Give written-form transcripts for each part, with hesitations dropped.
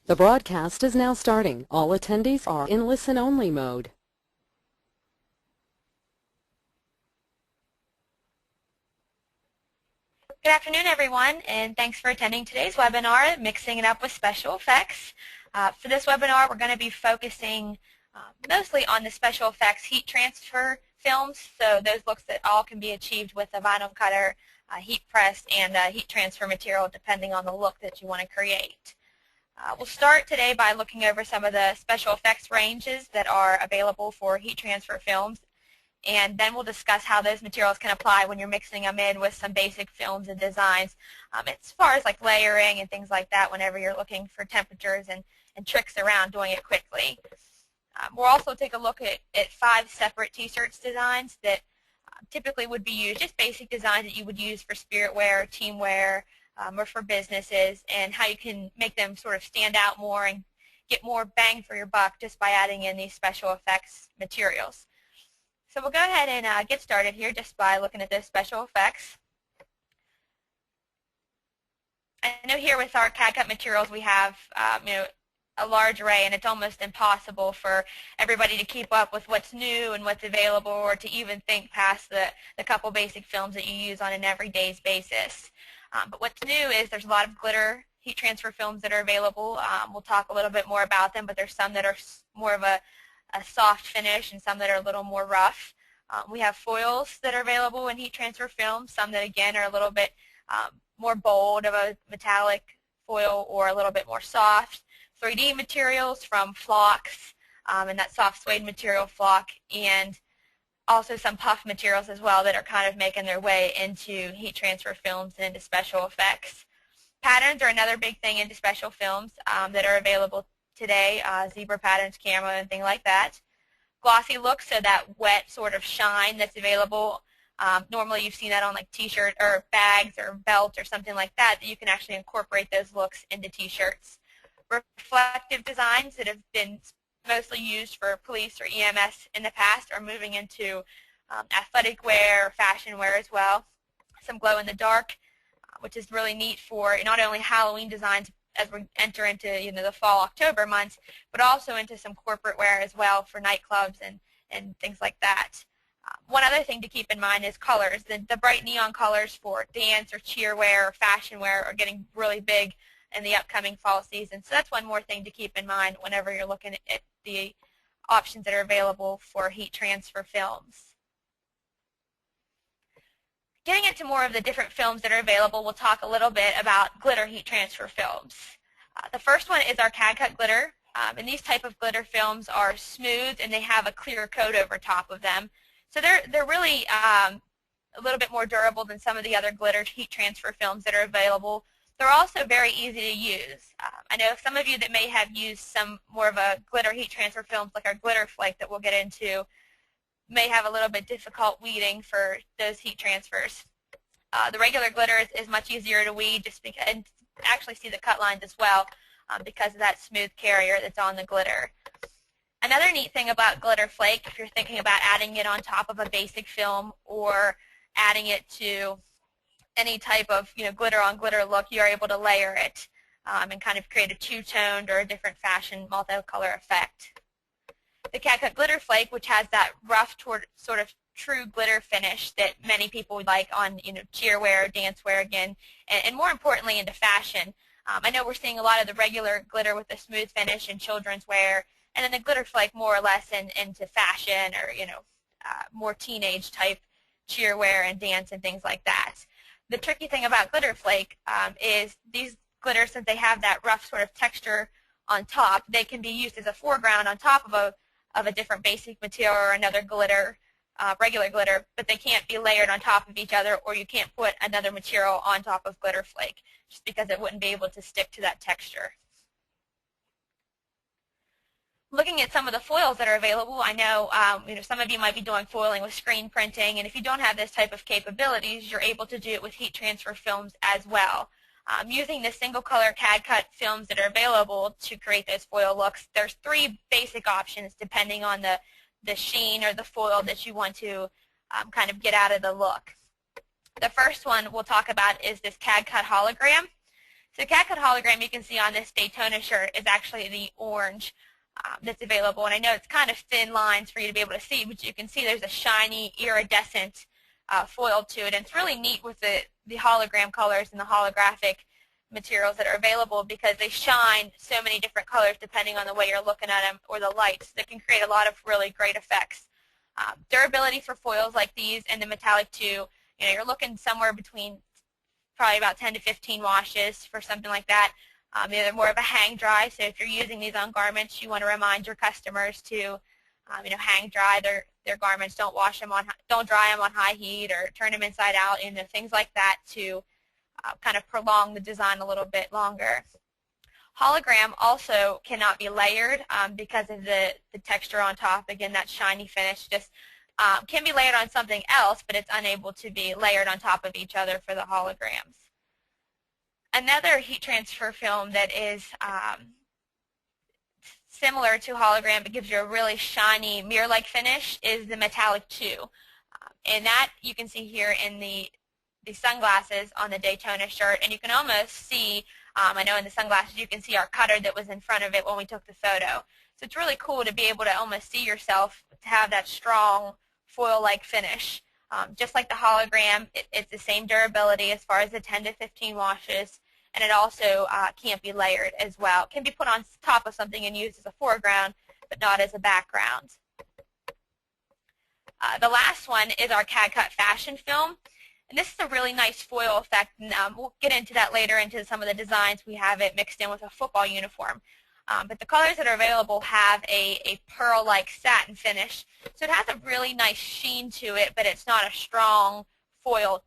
The broadcast is now starting. All attendees are in listen-only mode. Good afternoon, everyone, and thanks for attending today's webinar, Mixing It Up with Special Effects. For this webinar, we're going to be focusing mostly on the special effects heat transfer films, so those looks that all can be achieved with a vinyl cutter, heat press, and heat transfer material, depending on the look that you want to create. We'll start today by looking over some of the special effects ranges that are available for heat transfer films, and then we'll discuss how those materials can apply when you're mixing them in with some basic films and designs, as far as like layering and things like that whenever you're looking for temperatures and tricks around doing it quickly. We'll also take a look at 5 separate t-shirts designs that typically would be used, just basic designs that you would use for spirit wear, team wear, or for businesses, and how you can make them sort of stand out more and get more bang for your buck just by adding in these special effects materials. So we'll go ahead and get started here just by looking at the special effects. I know here with our CAD cut materials we have a large array, and it's almost impossible for everybody to keep up with what's new and what's available, or to even think past the couple basic films that you use on an everyday basis. But what's new is there's a lot of glitter heat transfer films that are available. We'll talk a little bit more about them, but there's some that are more of a soft finish and some that are a little more rough. We have foils that are available in heat transfer films, some that again are a little bit more bold of a metallic foil or a little bit more soft. 3D materials from flocks and that soft suede material flock, and also some puff materials as well that are kind of making their way into heat transfer films and into special effects. Patterns are another big thing into special films that are available today, zebra patterns, camera, and things like that. Glossy looks, so that wet sort of shine that's available. Normally you've seen that on like t-shirt or bags or belts or something like that, that you can actually incorporate those looks into t-shirts. Reflective designs that have been mostly used for police or EMS in the past are moving into athletic wear, fashion wear as well. Some glow in the dark, which is really neat for not only Halloween designs as we enter into the fall, October months, but also into some corporate wear as well for nightclubs and things like that. One other thing to keep in mind is colors. The bright neon colors for dance or cheer wear or fashion wear are getting really big in the upcoming fall season. So that's one more thing to keep in mind whenever you're looking at the options that are available for heat transfer films. Getting into more of the different films that are available, we'll talk a little bit about glitter heat transfer films. The first one is our CAD cut glitter, and these type of glitter films are smooth and they have a clear coat over top of them. So they're really a little bit more durable than some of the other glitter heat transfer films that are available. They're also very easy to use. I know some of you that may have used some more of a glitter heat transfer films like our glitter flake that we'll get into may have a little bit difficult weeding for those heat transfers. The regular glitter is much easier to weed, just because, and actually see the cut lines as well because of that smooth carrier that's on the glitter. Another neat thing about glitter flake, if you're thinking about adding it on top of a basic film or adding it to any type of glitter on glitter look, you're able to layer it and kind of create a two-toned or a different fashion multicolor effect. The CAD cut glitter flake, which has that rough sort of true glitter finish that many people like on cheer wear, dance wear again, and more importantly into fashion. I know we're seeing a lot of the regular glitter with the smooth finish in children's wear, and then the glitter flake more or less into fashion or more teenage type cheer wear and dance and things like that. The tricky thing about glitter flake is these glitters, since they have that rough sort of texture on top, they can be used as a foreground on top of a different basic material or another glitter, regular glitter, but they can't be layered on top of each other, or you can't put another material on top of glitter flake just because it wouldn't be able to stick to that texture. Looking at some of the foils that are available, I know some of you might be doing foiling with screen printing, and if you don't have this type of capabilities, you're able to do it with heat transfer films as well. Using the single color CAD cut films that are available to create those foil looks, there's 3 basic options depending on the sheen or the foil that you want to kind of get out of the look. The first one we'll talk about is this CAD cut hologram. So CAD-cut hologram you can see on this Daytona shirt is actually the orange that's available. And I know it's kind of thin lines for you to be able to see, but you can see there's a shiny iridescent foil to it. And it's really neat with the hologram colors and the holographic materials that are available because they shine so many different colors depending on the way you're looking at them or the lights that can create a lot of really great effects. Durability for foils like these and the metallic too, you're looking somewhere between probably about 10 to 15 washes for something like that. They're more of a hang dry, so if you're using these on garments, you want to remind your customers to hang dry their garments. Don't dry them on high heat or turn them inside out, things like that to kind of prolong the design a little bit longer. Hologram also cannot be layered because of the texture on top. Again, that shiny finish just can be layered on something else, but it's unable to be layered on top of each other for the holograms. Another heat transfer film that is similar to hologram but gives you a really shiny mirror-like finish is the metallic 2. And that you can see here in the sunglasses on the Daytona shirt, and you can almost see, I know in the sunglasses you can see our cutter that was in front of it when we took the photo. So it's really cool to be able to almost see yourself to have that strong foil-like finish. Just like the hologram, it's the same durability as far as the 10 to 15 washes, and it also can't be layered as well. It can be put on top of something and used as a foreground, but not as a background. The last one is our CAD-cut fashion film. And this is a really nice foil effect, and we'll get into that later into some of the designs. We have it mixed in with a football uniform. But the colors that are available have a pearl-like satin finish. So it has a really nice sheen to it, but it's not a strong foil,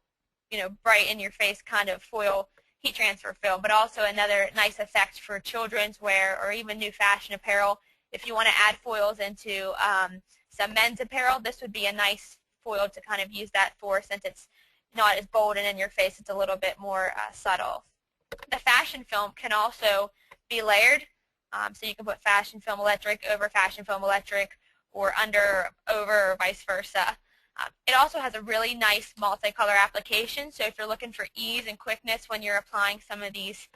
bright in your face kind of foil heat transfer film, but also another nice effect for children's wear or even new fashion apparel. If you want to add foils into some men's apparel, this would be a nice foil to kind of use that for, since it's not as bold and in your face, it's a little bit more subtle. The fashion film can also be layered, so you can put fashion film electric over fashion film electric or under over or vice versa. It also has a really nice multicolor application, so if you're looking for ease and quickness when you're applying some of these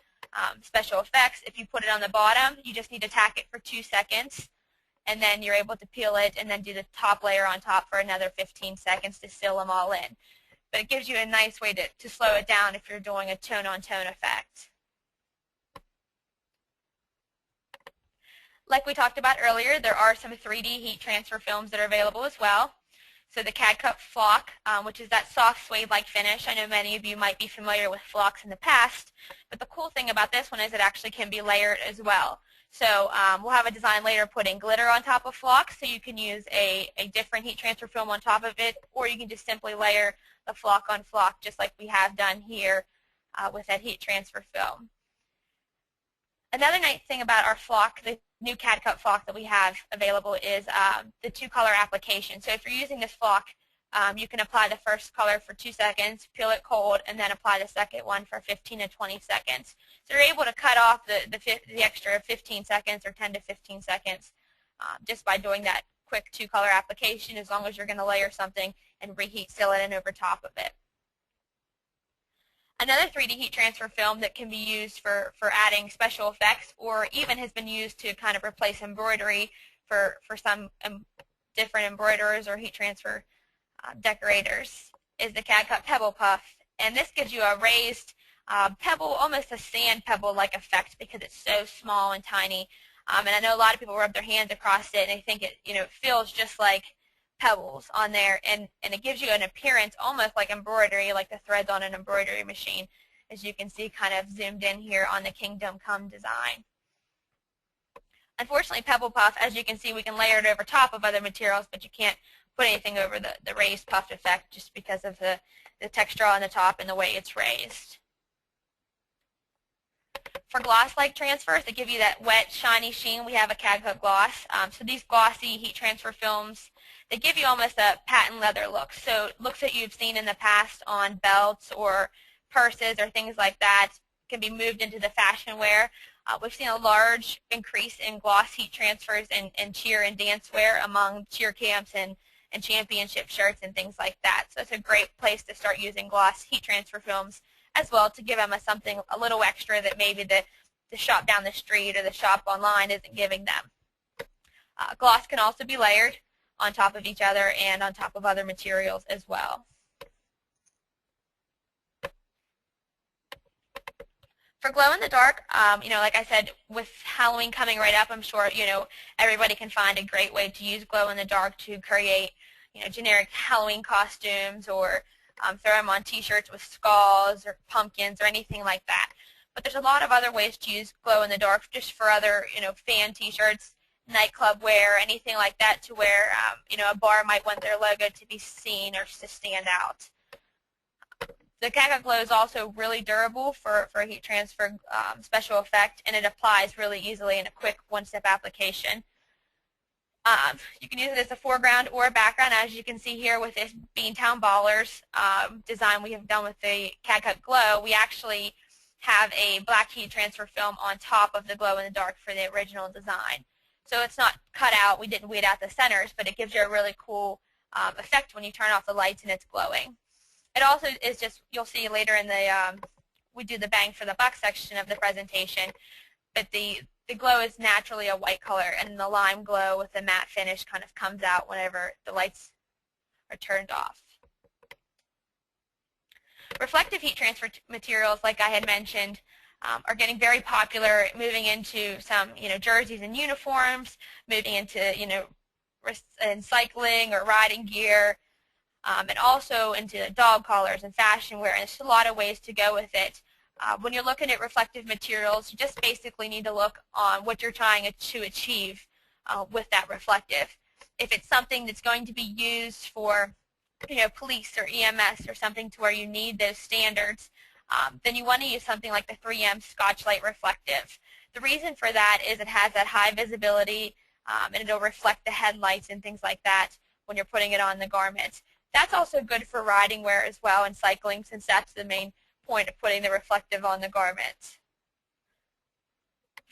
special effects, if you put it on the bottom, you just need to tack it for 2 seconds, and then you're able to peel it and then do the top layer on top for another 15 seconds to seal them all in. But it gives you a nice way to slow it down if you're doing a tone-on-tone effect. Like we talked about earlier, there are some 3D heat transfer films that are available as well. So the CAD-cut flock, which is that soft suede-like finish. I know many of you might be familiar with flocks in the past, but the cool thing about this one is it actually can be layered as well. So we'll have a design later putting glitter on top of flock, so you can use a different heat transfer film on top of it, or you can just simply layer the flock on flock just like we have done here with that heat transfer film. Another nice thing about our flock, the new CAD-cut flock that we have available, is the 2-color application. So if you're using this flock, you can apply the first color for 2 seconds, peel it cold, and then apply the second one for 15 to 20 seconds. So you're able to cut off the extra 15 seconds or 10 to 15 seconds just by doing that quick 2-color application, as long as you're going to layer something and reheat seal it in over top of it. Another 3D heat transfer film that can be used for adding special effects, or even has been used to kind of replace embroidery for some different embroiderers or heat transfer decorators, is the CAD-cut pebble puff. And this gives you a raised pebble, almost a sand pebble-like effect because it's so small and tiny. And I know a lot of people rub their hands across it and they think it feels just like pebbles on there, and it gives you an appearance almost like embroidery, like the threads on an embroidery machine, as you can see kind of zoomed in here on the Kingdom Come design. Unfortunately, pebble puff, as you can see, we can layer it over top of other materials, but you can't put anything over the raised puff effect just because of the texture on the top and the way it's raised. For gloss-like transfers, to give you that wet, shiny sheen, we have a CAD-cut gloss. So these glossy heat transfer films, they give you almost a patent leather look. So looks that you've seen in the past on belts or purses or things like that can be moved into the fashion wear. We've seen a large increase in gloss heat transfers in cheer and dance wear among cheer camps and championship shirts and things like that. So it's a great place to start using gloss heat transfer films as well to give them something a little extra that maybe the shop down the street or the shop online isn't giving them. Gloss can also be layered on top of each other and on top of other materials as well. For glow in the dark, like I said, with Halloween coming right up, I'm sure, everybody can find a great way to use glow in the dark to create, generic Halloween costumes, or throw them on t-shirts with skulls or pumpkins or anything like that. But there's a lot of other ways to use glow in the dark just for other, fan t-shirts, nightclub wear, anything like that, to where, a bar might want their logo to be seen or to stand out. The Cat Glow is also really durable for a heat transfer special effect, and it applies really easily in a quick one-step application. You can use it as a foreground or a background, as you can see here with this Beantown Ballers design we have done with the Cat Glow. We actually have a black heat transfer film on top of the glow in the dark for the original design. So it's not cut out. We didn't weed out the centers, but it gives you a really cool effect when you turn off the lights and it's glowing. It also is just, you'll see later in the, we do the bang for the buck section of the presentation, but the glow is naturally a white color, and the lime glow with the matte finish kind of comes out whenever the lights are turned off. Reflective heat transfer materials, like I had mentioned, are getting very popular, moving into some, jerseys and uniforms, moving into, in cycling or riding gear, and also into dog collars and fashion wear, and there's a lot of ways to go with it. When you're looking at reflective materials, you just basically need to look on what you're trying to achieve with that reflective. If it's something that's going to be used for, police or EMS or something to where you need those standards, then you want to use something like the 3M Scotchlite Reflective. The reason for that is it has that high visibility, and it'll reflect the headlights and things like that when you're putting it on the garment. That's also good for riding wear as well and cycling, since that's the main point of putting the reflective on the garment.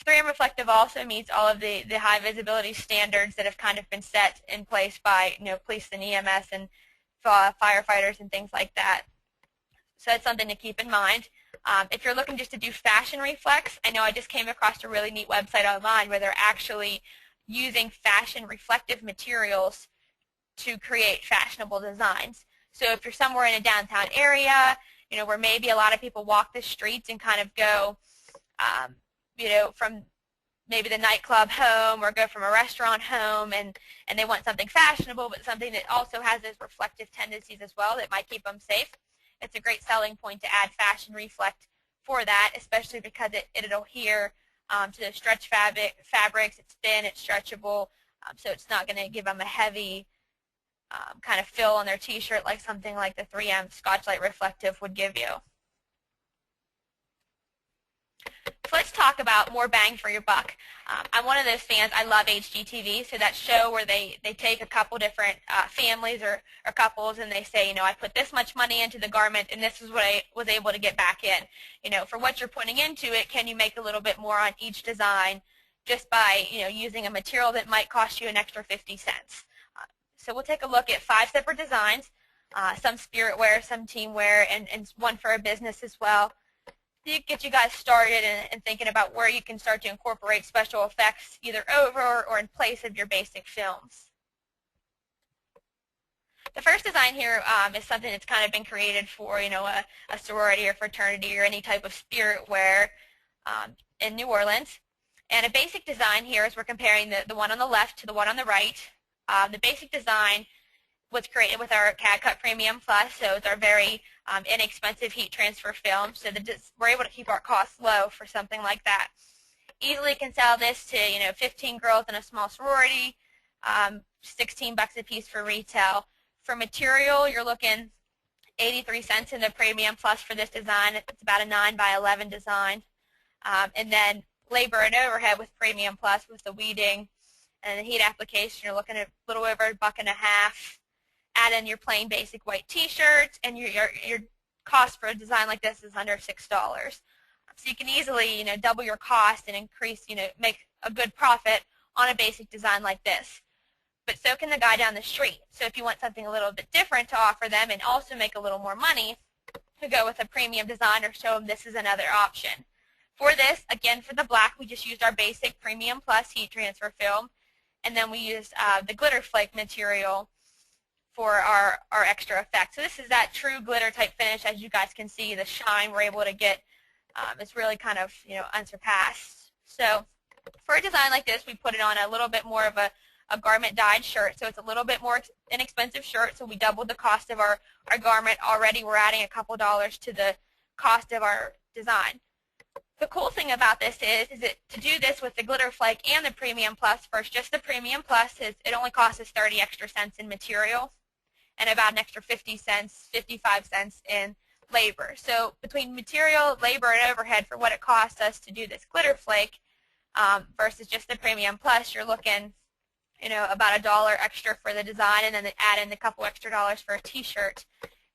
3M Reflective also meets all of the high visibility standards that have kind of been set in place by police and EMS and firefighters and things like that. So that's something to keep in mind. If you're looking just to do fashion reflex, I know I just came across a really neat website online where they're actually using fashion reflective materials to create fashionable designs. So if you're somewhere in a downtown area, where maybe a lot of people walk the streets and kind of go, from maybe the nightclub home or go from a restaurant home, and they want something fashionable, but something that also has those reflective tendencies as well that might keep them safe. It's a great selling point to add fashion reflect for that, especially because it'll adhere to the stretch fabrics. It's thin, it's stretchable, so it's not going to give them a heavy kind of fill on their t-shirt like something like the 3M Scotchlite Reflective would give you. So let's talk about more bang for your buck. I'm one of those fans. I love HGTV, so that show where they take a couple different families or couples, and they say, I put this much money into the garment, and this is what I was able to get back in. For what you're putting into it, can you make a little bit more on each design just by using a material that might cost you an extra 50 cents? So we'll take a look at 5 separate designs, some spirit wear, some team wear, and one for a business as well. To get you guys started and thinking about where you can start to incorporate special effects either over or in place of your basic films. The first design here is something that's kind of been created for a sorority or fraternity or any type of spirit wear in New Orleans. And a basic design here is we're comparing the one on the left to the one on the right. The basic design was created with our CAD-Cut Premium Plus, so it's our very inexpensive heat transfer film, so that we're able to keep our costs low for something like that. Easily can sell this to 15 girls in a small sorority, 16 bucks a piece for retail. For material, you're looking 83 cents in the Premium Plus for this design. It's about a 9 by 11 design. And then labor and overhead with Premium Plus with the weeding and the heat application, you're looking at a little over $1.50. Add in your plain basic white t-shirts, and your cost for a design like this is under $6. So you can easily double your cost and increase, make a good profit on a basic design like this. But so can the guy down the street. So if you want something a little bit different to offer them and also make a little more money, to go with a premium design or show them this is another option. For this, again, for the black, we just used our basic Premium Plus heat transfer film, and then we used the glitter flake material for our extra effect. So this is that true glitter type finish. As you guys can see, the shine we're able to get is really kind of, unsurpassed. So for a design like this, we put it on a little bit more of a garment dyed shirt, so it's a little bit more inexpensive shirt, so we doubled the cost of our garment already. We're adding a couple dollars to the cost of our design. The cool thing about this is that to do this with the glitter flake and the Premium Plus, first just the Premium Plus, it only costs us 30 extra cents in material and about an extra 50 cents, 55 cents in labor. So between material, labor, and overhead for what it costs us to do this glitter flake versus just the Premium Plus, you're looking about $1 extra for the design, and then add in a couple extra dollars for a t-shirt,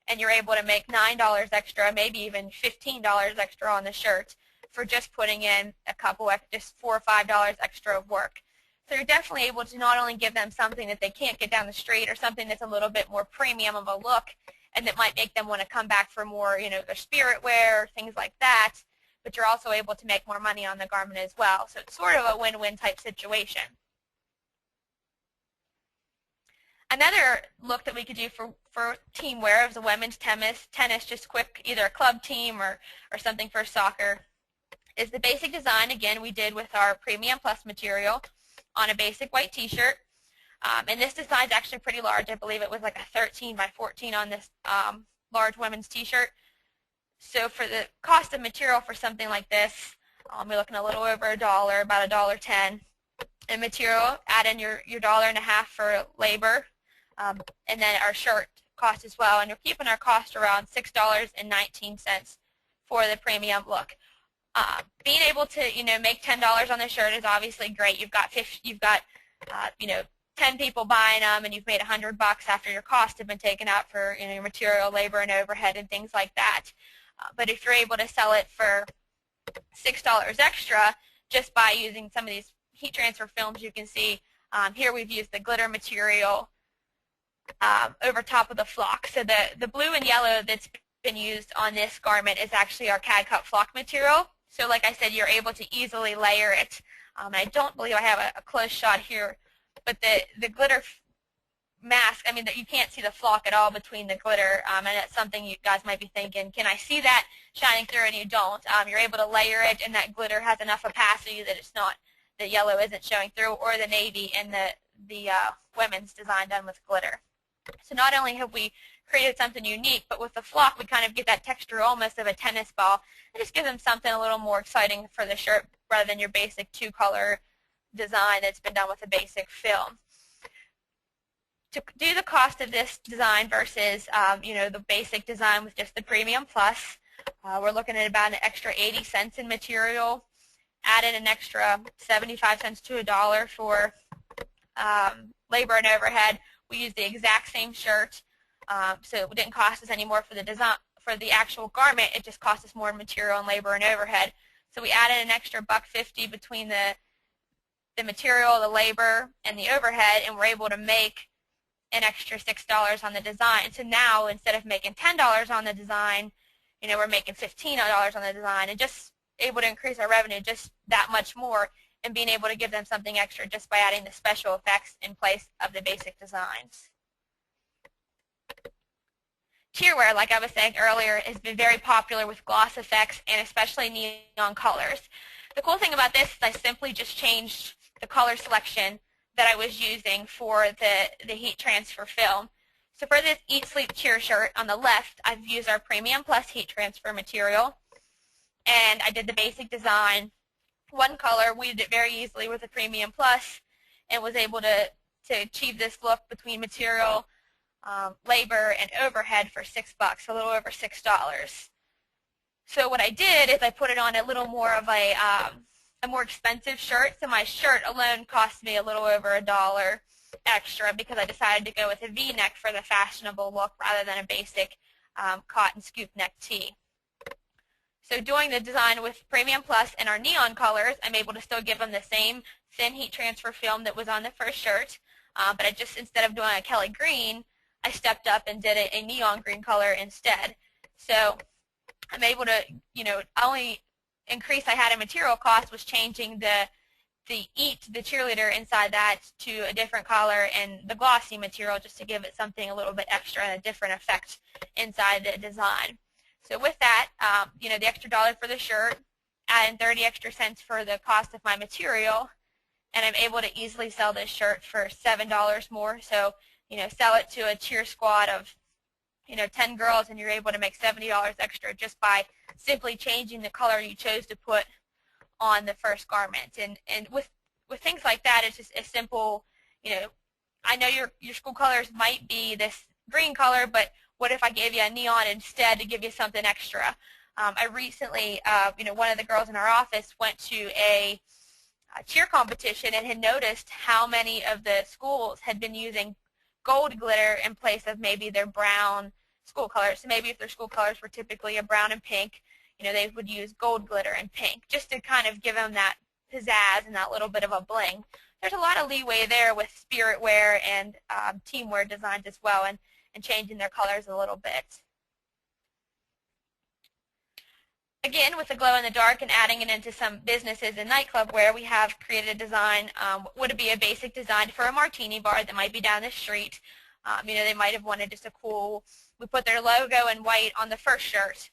and you're able to make $9 extra, maybe even $15 extra on the shirt for just putting in just $4 or $5 extra of work. So you're definitely able to not only give them something that they can't get down the street, or something that's a little bit more premium of a look and that might make them want to come back for more, their spirit wear, things like that, but you're also able to make more money on the garment as well. So it's sort of a win-win type situation. Another look that we could do for team wear is a women's tennis, just quick, either a club team or something for soccer, is the basic design, again, we did with our Premium Plus material on a basic white t-shirt. And this design is actually pretty large. I believe it was like a 13 by 14 on this large women's t-shirt. So for the cost of material for something like this, we're looking a little over $1, about $1.10 in material. Add in your $1.50 for labor. And then our shirt cost as well, and you're keeping our cost around $6.19 for the premium look. Being able to make $10 on the shirt is obviously great. You've got 10 people buying them, and you've made $100 after your costs have been taken out for your material, labor, and overhead, and things like that. But if you're able to sell it for $6 extra just by using some of these heat transfer films, you can see here we've used the glitter material over top of the flock. So the blue and yellow that's been used on this garment is actually our CAD cut flock material. So like I said, you're able to easily layer it. I don't believe I have a close shot here, but the glitter mask, you can't see the flock at all between the glitter, and that's something you guys might be thinking, can I see that shining through? And you don't. You're able to layer it, and that glitter has enough opacity that it's not, the yellow isn't showing through, or the navy in the women's design done with glitter. So not only have we created something unique, but with the flock we kind of get that texture almost of a tennis ball. It just gives them something a little more exciting for the shirt rather than your basic two-color design that's been done with a basic film. To do the cost of this design versus the basic design with just the Premium Plus, we're looking at about an extra 80 cents in material, add in an extra 75 cents to $1 for labor and overhead. We used the exact same shirt, so it didn't cost us any more for the design, for the actual garment. It just cost us more in material and labor and overhead. So we added an extra $1.50 between the material, the labor, and the overhead, and we're able to make an extra $6 on the design. So now instead of making $10 on the design, we're making $15 on the design, and just able to increase our revenue just that much more, and being able to give them something extra just by adding the special effects in place of the basic designs. Cheerwear, like I was saying earlier, has been very popular with gloss effects and especially neon colors. The cool thing about this is I simply just changed the color selection that I was using for the heat transfer film. So for this Eat, Sleep, Cheer shirt on the left, I've used our Premium Plus heat transfer material, and I did the basic design. One color, we did it very easily with the Premium Plus, and was able to achieve this look between material, labor, and overhead for $6, a little over $6. So what I did is I put it on a little more of a more expensive shirt. So my shirt alone cost me a little over $1 extra because I decided to go with a V-neck for the fashionable look rather than a basic cotton scoop neck tee. So doing the design with Premium Plus and our neon colors, I'm able to still give them the same thin heat transfer film that was on the first shirt, but I just, instead of doing a Kelly green, I stepped up and did a neon green color instead. So I'm able to, only increase I had in material cost was changing the cheerleader inside that to a different color and the glossy material just to give it something a little bit extra and a different effect inside the design. So with that, the extra dollar for the shirt, add in 30 extra cents for the cost of my material, and I'm able to easily sell this shirt for $7 more. So, sell it to a cheer squad of 10 girls, and you're able to make $70 extra just by simply changing the color you chose to put on the first garment. And with things like that, it's just a simple, I know your school colors might be this green color, but what if I gave you a neon instead to give you something extra? I recently, one of the girls in our office went to a cheer competition and had noticed how many of the schools had been using gold glitter in place of maybe their brown school colors. So maybe if their school colors were typically a brown and pink, they would use gold glitter and pink just to kind of give them that pizzazz and that little bit of a bling. There's a lot of leeway there with spirit wear and team wear designs as well, and changing their colors a little bit. Again, with the glow in the dark and adding it into some businesses and nightclub wear, we have created a design. Would it be a basic design for a martini bar that might be down the street? They might have wanted just a cool, we put their logo in white on the first shirt.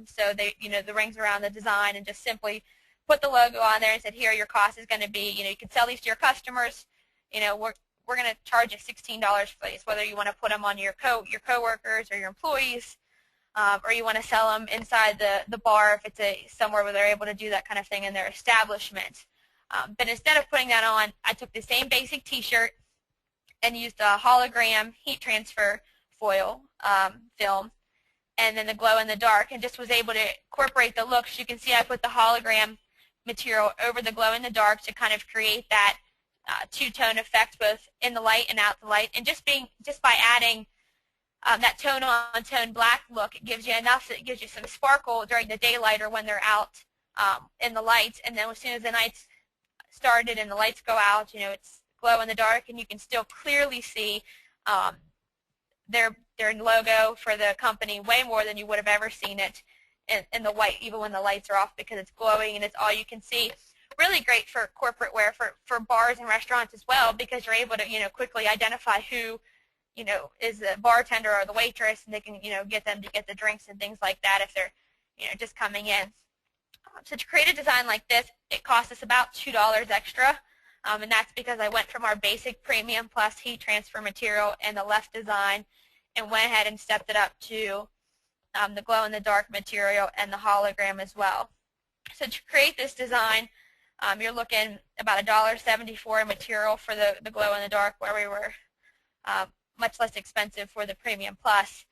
So they, the rings around the design, and just simply put the logo on there and said, here, your cost is going to be, you can sell these to your customers. We're going to charge you $16 for these, whether you want to put them on your coworkers or your employees, or you want to sell them inside the bar if it's somewhere where they're able to do that kind of thing in their establishment. But instead of putting that on, I took the same basic T-shirt and used a hologram heat transfer foil film, and then the glow in the dark, and just was able to incorporate the looks. You can see I put the hologram material over the glow in the dark to kind of create that two-tone effect both in the light and out the light. And just by adding that tone-on-tone black look, it gives you enough that it gives you some sparkle during the daylight or when they're out in the lights. And then as soon as the nights started and the lights go out, it's glow in the dark, and you can still clearly see their logo for the company way more than you would have ever seen it in the white, even when the lights are off, because it's glowing and it's all you can see. Really great for corporate wear, for bars and restaurants as well, because you're able to quickly identify who is the bartender or the waitress, and they can get them to get the drinks and things like that if they're just coming in. So to create a design like this, it costs us about $2 extra. And that's because I went from our basic premium plus heat transfer material and the left design and went ahead and stepped it up to the glow-in-the-dark material and the hologram as well. So to create this design, you're looking about $1.74 in material for the glow-in-the-dark, where we were much less expensive for the premium plus.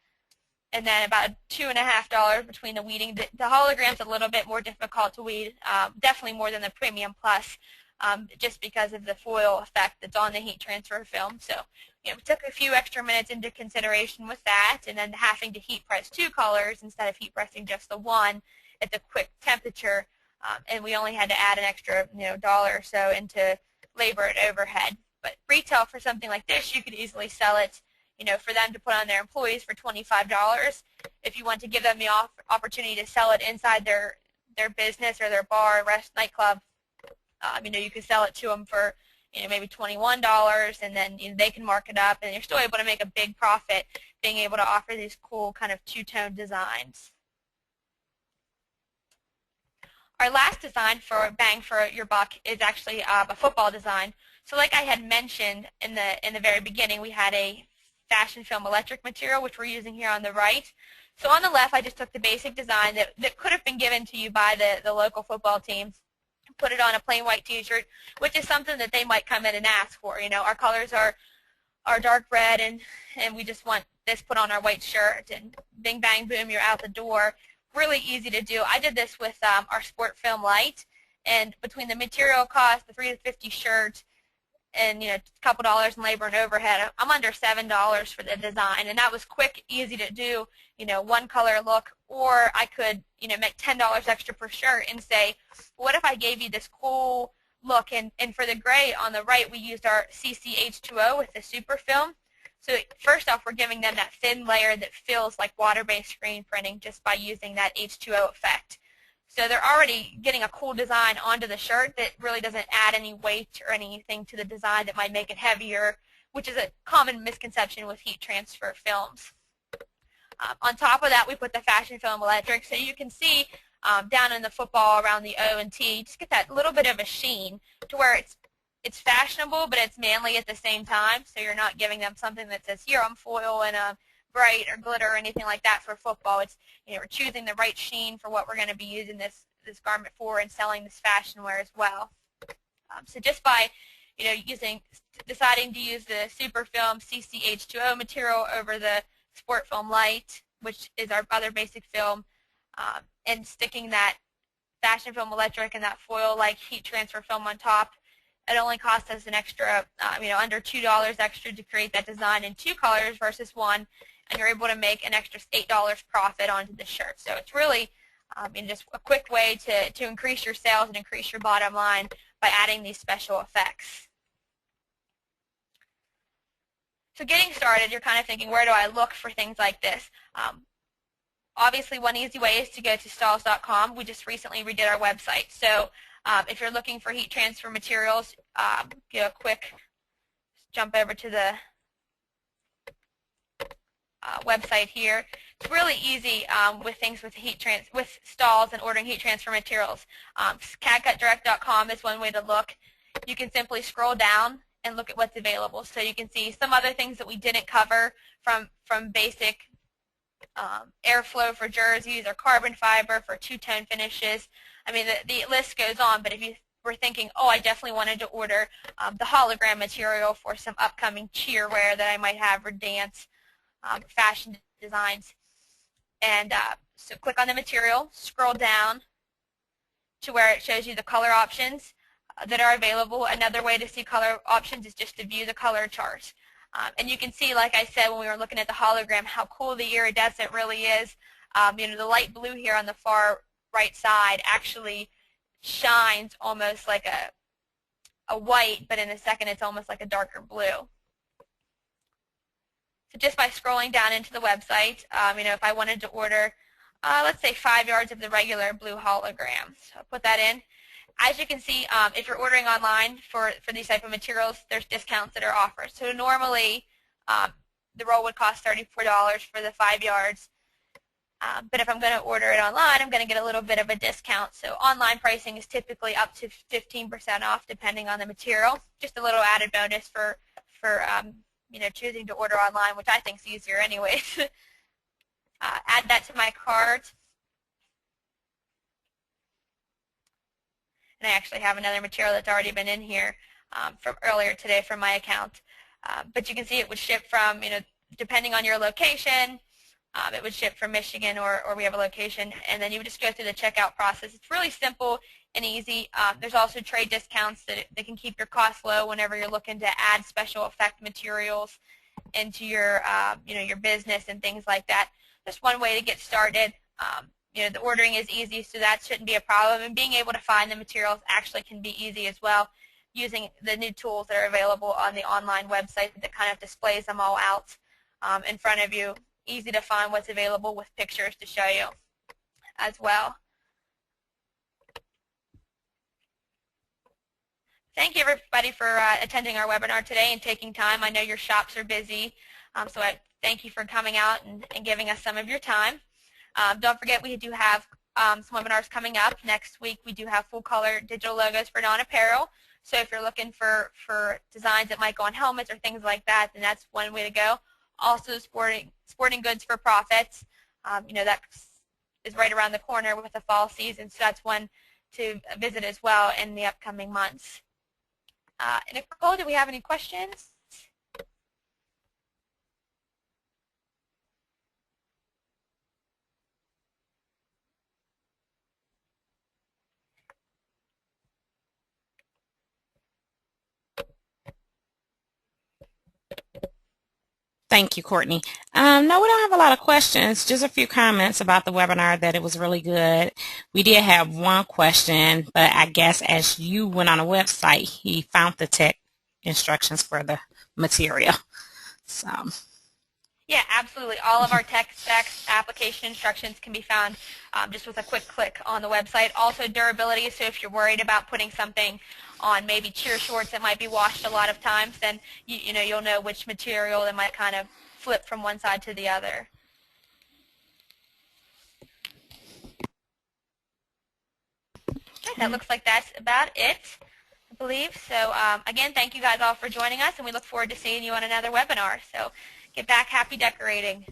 And then about $2.50 between the weeding. The hologram's a little bit more difficult to weed, definitely more than the premium plus. Just because of the foil effect that's on the heat transfer film. So, we took a few extra minutes into consideration with that, and then having to heat press 2 colors instead of heat pressing just the one at the quick temperature, and we only had to add an extra, dollar or so into labor and overhead. But retail for something like this, you could easily sell it, for them to put on their employees for $25. If you want to give them the opportunity to sell it inside their business or their bar, nightclub, you can sell it to them for, maybe $21, and then they can mark it up, and you're still able to make a big profit being able to offer these cool kind of two-tone designs. Our last design for bang for your buck is actually a football design. So like I had mentioned in the very beginning, we had a fashion film electric material, which we're using here on the right. So on the left, I just took the basic design that could have been given to you by the local football team, put it on a plain white T-shirt, which is something that they might come in and ask for. Our colors are dark red, and we just want this put on our white shirt, and bing, bang, boom, you're out the door. Really easy to do. I did this with our sport film light, and between the material cost, the $3 to $50 shirt, and a couple dollars in labor and overhead, I'm under $7 for the design, and that was quick, easy to do. One color look, or I could make $10 extra per shirt and say, what if I gave you this cool look? And for the gray on the right, we used our CCH2O with the super film. So first off, we're giving them that thin layer that feels like water-based screen printing just by using that H2O effect. So they're already getting a cool design onto the shirt that really doesn't add any weight or anything to the design that might make it heavier, which is a common misconception with heat transfer films. On top of that, we put the fashion film electric, so you can see down in the football around the O and T, just get that little bit of a sheen to where it's fashionable, but it's manly at the same time, so you're not giving them something that says, here, I'm foil and bright or glitter or anything like that for football. It's, we're choosing the right sheen for what we're going to be using this garment for and selling this fashion wear as well. So just by deciding to use the Super Film CCH2O material over the Sport Film Light, which is our other basic film, and sticking that fashion film electric and that foil-like heat transfer film on top, it only costs us an extra, under $2 extra to create that design in 2 colors versus 1, and you're able to make an extra $8 profit onto the shirt. So it's really just a quick way to increase your sales and increase your bottom line by adding these special effects. So getting started, you're kind of thinking, where do I look for things like this? Obviously, one easy way is to go to stalls.com. We just recently redid our website. So if you're looking for heat transfer materials, get a quick jump over to the website here. It's really easy with things with stalls and ordering heat transfer materials. CADCutDirect.com is one way to look. You can simply scroll down and look at what's available. So you can see some other things that we didn't cover from basic airflow for jerseys or carbon fiber for two-tone finishes. I mean, the list goes on, but if you were thinking, oh, I definitely wanted to order the hologram material for some upcoming cheer wear that I might have for dance fashion designs. And so click on the material, scroll down to where it shows you the color options that are available. Another way to see color options is just to view the color chart. And you can see, like I said when we were looking at the hologram, how cool the iridescent really is. The light blue here on the far right side actually shines almost like a white, but in a second it's almost like a darker blue. So just by scrolling down into the website, if I wanted to order, let's say 5 yards of the regular blue hologram, so I'll put that in. As you can see, if you're ordering online for these type of materials, there's discounts that are offered. So normally, the roll would cost $34 for the 5 yards. But if I'm going to order it online, I'm going to get a little bit of a discount. So online pricing is typically up to 15% off, depending on the material. Just a little added bonus for choosing to order online, which I think is easier anyways. Add that to my cart. And I actually have another material that's already been in here from earlier today from my account. But you can see it would ship from, depending on your location, it would ship from Michigan or we have a location, and then you would just go through the checkout process. It's really simple and easy. There's also trade discounts that can keep your costs low whenever you're looking to add special effect materials into your your business and things like that. Just one way to get started. The ordering is easy, so that shouldn't be a problem. And being able to find the materials actually can be easy as well, using the new tools that are available on the online website that kind of displays them all out in front of you. Easy to find what's available with pictures to show you as well. Thank you, everybody, for attending our webinar today and taking time. I know your shops are busy, so I thank you for coming out and giving us some of your time. Don't forget, we do have some webinars coming up. Next week, we do have full-color digital logos for non-apparel. So if you're looking for designs that might go on helmets or things like that, then that's one way to go. Also, sporting goods for profits. That is right around the corner with the fall season, so that's one to visit as well in the upcoming months. Nicole, do we have any questions? Thank you, Courtney. No, we don't have a lot of questions, just a few comments about the webinar, that it was really good. We did have one question, but I guess as you went on a website, he found the tech instructions for the material. So, Yeah, absolutely. All of our tech specs, application instructions can be found just with a quick click on the website. Also durability, so if you're worried about putting something on maybe cheer shorts that might be washed a lot of times, then you'll know which material that might kind of flip from one side to the other. Okay, that looks like that's about it, I believe. So again, thank you guys all for joining us, and we look forward to seeing you on another webinar. So get back happy decorating.